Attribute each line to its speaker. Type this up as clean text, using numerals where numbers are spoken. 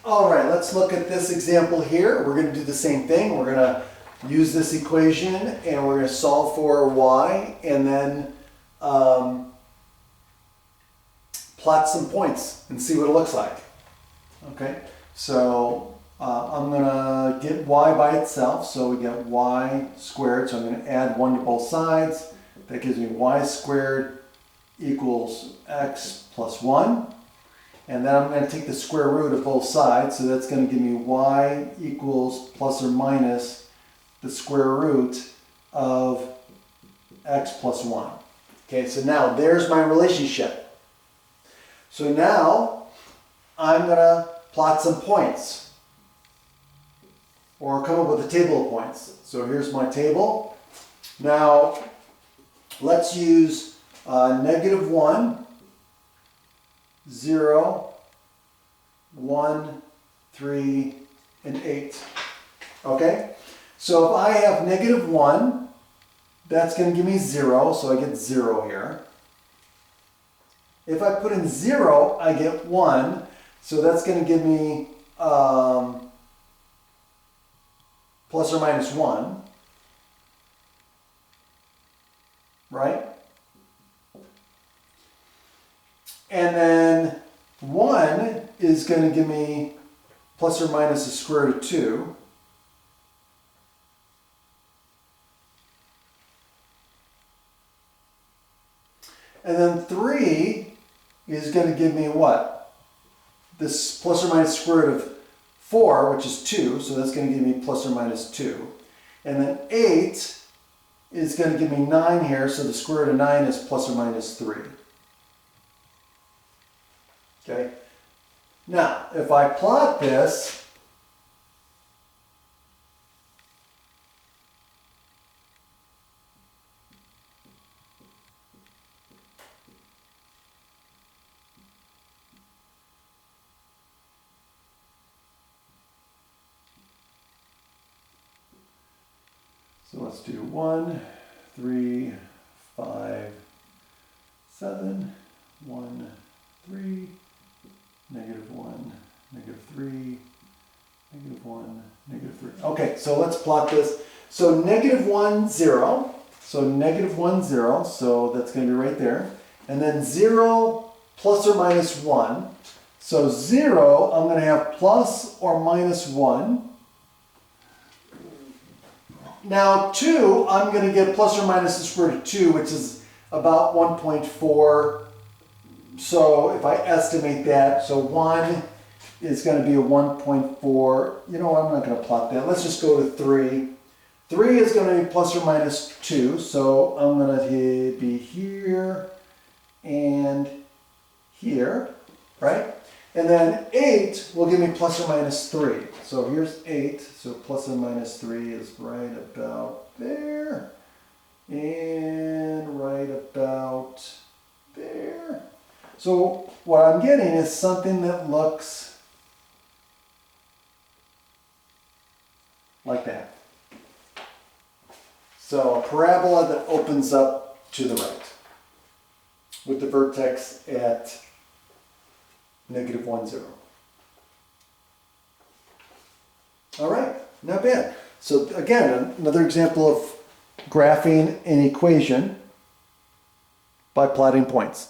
Speaker 1: All right, let's look at this example here. We're going to do the same thing. We're going to use this equation and we're going to solve for y and then plot some points and see what it looks like. Okay, so I'm going to get y by itself. So we get y squared. So I'm going to add 1 to both sides. That gives me y squared equals x plus 1. And then I'm going to take the square root of both sides, so that's going to give me y equals plus or minus the square root of x plus 1. Okay, so now there's my relationship. So now I'm going to plot some points, or come up with a table of points. So here's my table. Now let's use -1, 0, 1, 3, and 8. Okay? So if I have -1, that's going to give me 0, so I get 0 here. If I put in 0, I get 1, so that's going to give me plus or minus 1. Right? And then 1 is going to give me plus or minus the square root of 2. And then 3 is going to give me what? This plus or minus square root of 4, which is 2, so that's going to give me plus or minus 2. And then 8 is going to give me 9 here, so the square root of 9 is plus or minus 3. Okay. Now, if I plot this, so let's do 1, 3, 5, 7, 1, 3, -1, -3, -1, -3. Okay, so let's plot this. So -1, 0. So -1, 0. So that's going to be right there. And then 0 plus or minus 1. So 0, I'm going to have plus or minus 1. Now 2, I'm going to get plus or minus the square root of 2, which is about 1.4. So if I estimate that, so 1 is going to be a 1.4. You know what, I'm not going to plot that. Let's just go to 3. 3 is going to be plus or minus 2. So I'm going to be here and here, right? And then 8 will give me plus or minus 3. So here's 8. So plus or minus 3 is right about there. And right about there. So what I'm getting is something that looks like that. So a parabola that opens up to the right with the vertex at -1, 0. All right, not bad. So again, another example of graphing an equation by plotting points.